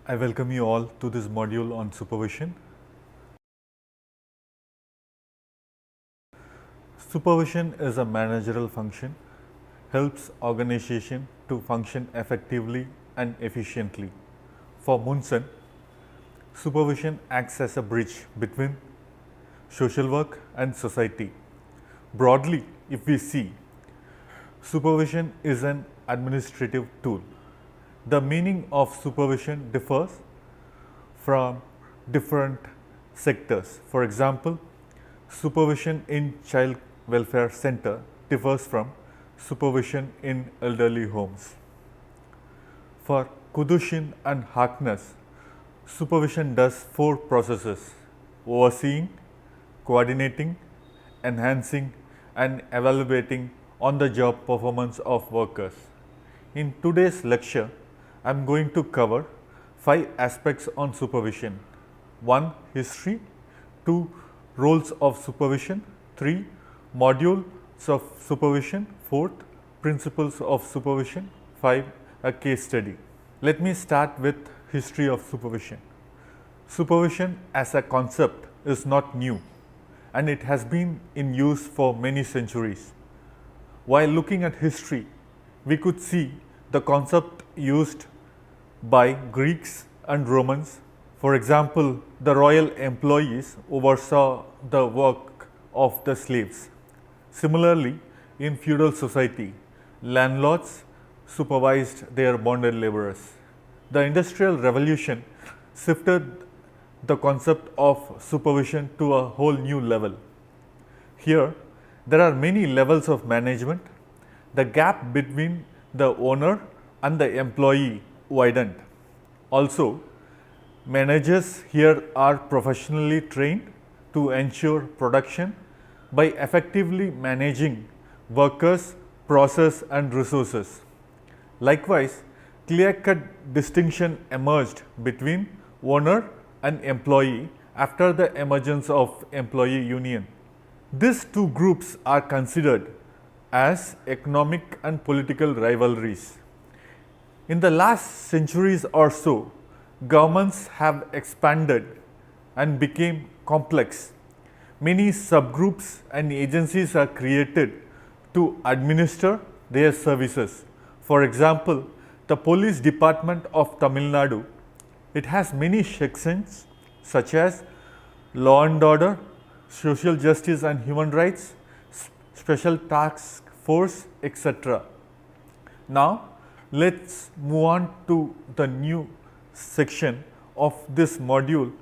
I welcome you all to this module on supervision. Supervision is a managerial function, helps organization to function effectively and efficiently. For Munson, supervision acts as a bridge between social work and society. Broadly, if we see, supervision is an administrative tool. The meaning of supervision differs from different sectors. For example, supervision in child welfare center differs from supervision in elderly homes. For Kudushin and Harkness, supervision does 4 processes: overseeing, coordinating, enhancing, and evaluating on the job performance of workers. In today's lecture, I am going to cover 5 aspects on supervision. 1. History. 2. Roles of supervision. 3. Modules of supervision. 4. Principles of supervision. 5. A case study. Let me start with history of supervision. Supervision as a concept is not new and it has been in use for many centuries. While looking at history, we could see the concept used by Greeks and Romans. For example, the royal employees oversaw the work of the slaves. Similarly, in feudal society, landlords supervised their bonded laborers. The Industrial Revolution shifted the concept of supervision to a whole new level. Here, there are many levels of management. The gap between the owner and the employee widened. Also, managers here are professionally trained to ensure production by effectively managing workers, process and resources. Likewise, clear-cut distinction emerged between owner and employee after the emergence of employee union. These two groups are considered as economic and political rivalries. In the last centuries or so, governments have expanded and became complex. Many subgroups and agencies are created to administer their services. For example, the police department of Tamil Nadu, it has many sections such as law and order, social justice and human rights, special task force, etc. Now, let's move on to the new section of this module,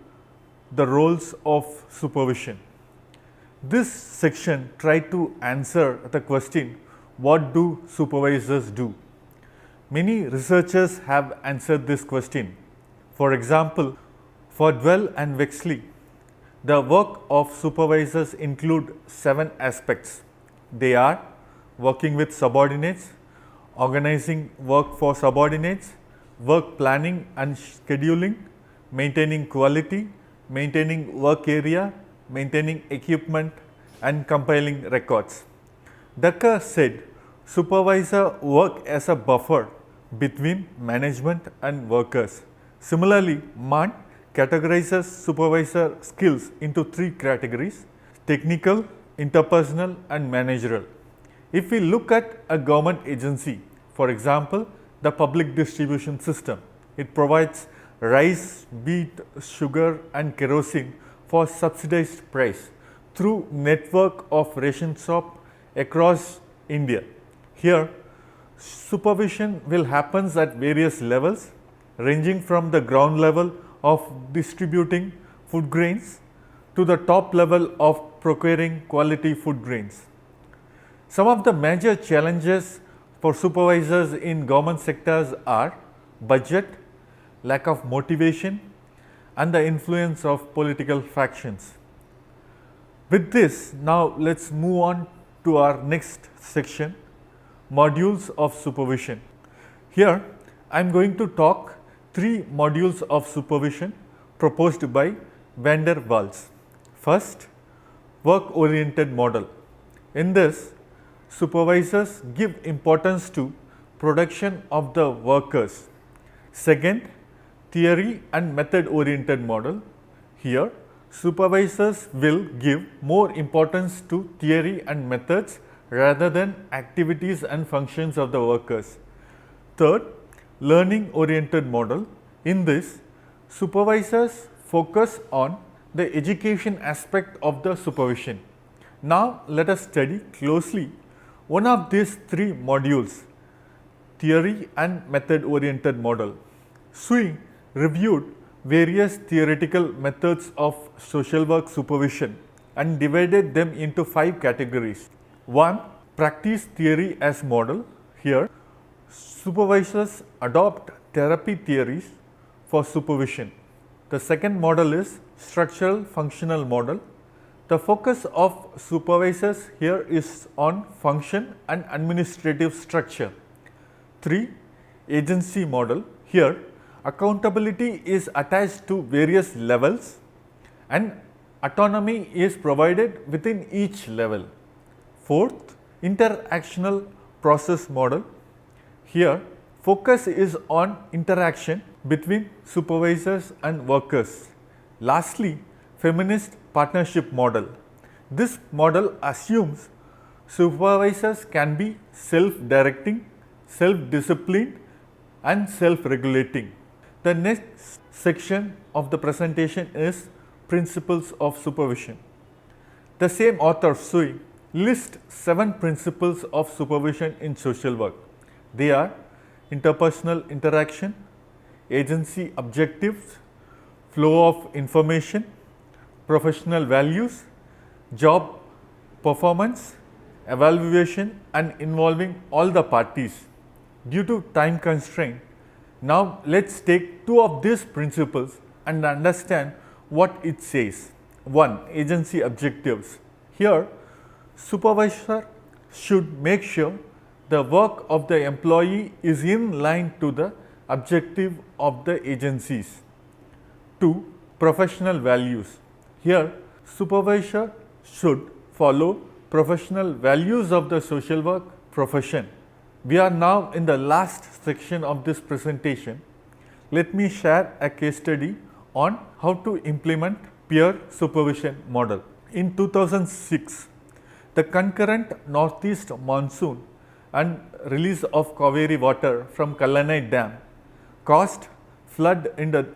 the roles of supervision. This section tries to answer the question, what do supervisors do? Many researchers have answered this question. For example, for Dwell and Wexley, the work of supervisors include 7 aspects. They are working with subordinates, organizing work for subordinates, work planning and scheduling, maintaining quality, maintaining work area, maintaining equipment and compiling records. Decker said supervisor work as a buffer between management and workers. Similarly, Mann categorizes supervisor skills into 3 categories: technical, interpersonal and managerial. If we look at a government agency, for example, the public distribution system, it provides rice, wheat, sugar and kerosene for subsidized price through network of ration shop across India. Here, supervision will happen at various levels, ranging from the ground level of distributing food grains to the top level of procuring quality food grains. Some of the major challenges for supervisors in government sectors are budget, lack of motivation and the influence of political factions. With this, now let's move on to our next section, modules of supervision. Here, I am going to talk 3 modules of supervision proposed by van der Waals. First, work-oriented model. In this, supervisors give importance to production of the workers. Second, theory and method oriented model. Here, supervisors will give more importance to theory and methods rather than activities and functions of the workers. Third, learning oriented model. In this, supervisors focus on the education aspect of the supervision. Now, let us study closely one of these three modules, theory and method oriented model. Sui reviewed various theoretical methods of social work supervision and divided them into 5 categories. 1. Practice theory as model. Here, supervisors adopt therapy theories for supervision. The second model is structural functional model. The focus of supervisors here is on function and administrative structure. 3. Agency model. Here, accountability is attached to various levels and autonomy is provided within each level. Fourth, interactional process model. Here, focus is on interaction between supervisors and workers. Lastly, feminist partnership model. This model assumes supervisors can be self-directing, self-disciplined and self-regulating. The next section of the presentation is principles of supervision. The same author Sui lists 7 principles of supervision in social work. They are interpersonal interaction, agency objectives, flow of information, professional values, job performance, evaluation and involving all the parties. Due to time constraint, now let's take 2 of these principles and understand what it says. 1. Agency objectives. Here, supervisor should make sure the work of the employee is in line to the objective of the agencies. 2. Professional values. Here, supervisor should follow professional values of the social work profession. We are now in the last section of this presentation. Let me share a case study on how to implement peer supervision model. In 2006, the concurrent northeast monsoon and release of Kaveri water from Kallanai Dam caused flood in the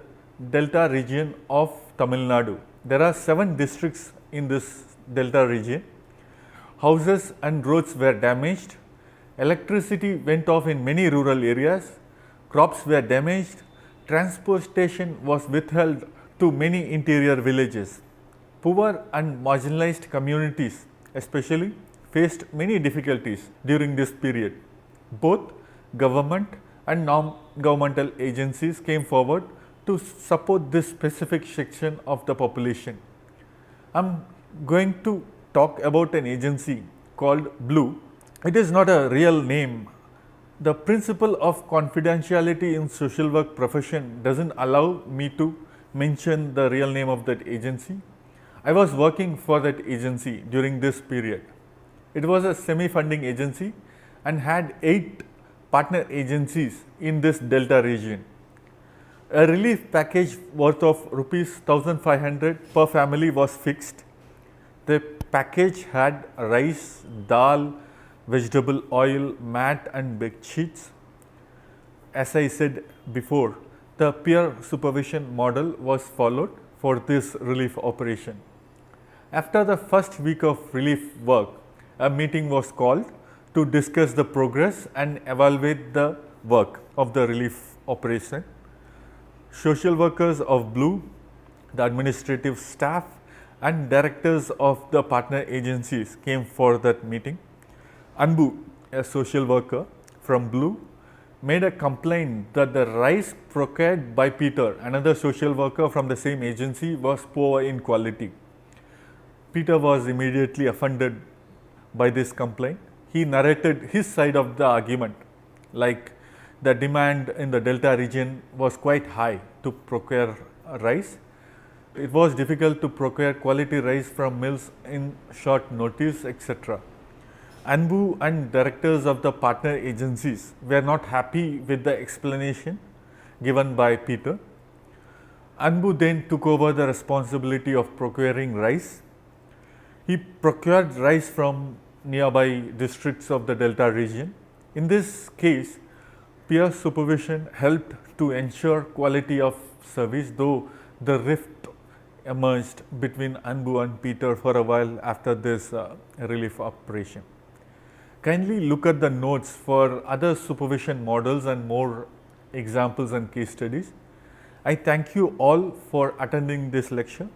delta region of Tamil Nadu. There are 7 districts in this delta region. Houses and roads were damaged. Electricity went off in many rural areas. Crops were damaged. Transportation was withheld to many interior villages. Poor and marginalized communities especially faced many difficulties during this period. Both government and non-governmental agencies came forward to support this specific section of the population. I am going to talk about an agency called Blue. It is not a real name. The principle of confidentiality in social work profession doesn't allow me to mention the real name of that agency. I was working for that agency during this period. It was a semi-funding agency and had 8 partner agencies in this delta region. A relief package worth of rupees 1500 per family was fixed. The package had rice, dal, vegetable oil, mat and bed sheets. As I said before, the peer supervision model was followed for this relief operation. After the first week of relief work, a meeting was called to discuss the progress and evaluate the work of the relief operation. Social workers of Blue, the administrative staff and directors of the partner agencies came for that meeting. Anbu, a social worker from Blue, made a complaint that the rice procured by Peter, another social worker from the same agency, was poor in quality. Peter was immediately offended by this complaint. He narrated his side of the argument, like the demand in the delta region was quite high to procure rice. It was difficult to procure quality rice from mills in short notice, etc. Anbu and directors of the partner agencies were not happy with the explanation given by Peter. Anbu then took over the responsibility of procuring rice. He procured rice from nearby districts of the Delta region. In this case, peer supervision helped to ensure quality of service, though the rift emerged between Anbu and Peter for a while after this relief operation. Kindly look at the notes for other supervision models and more examples and case studies. I thank you all for attending this lecture.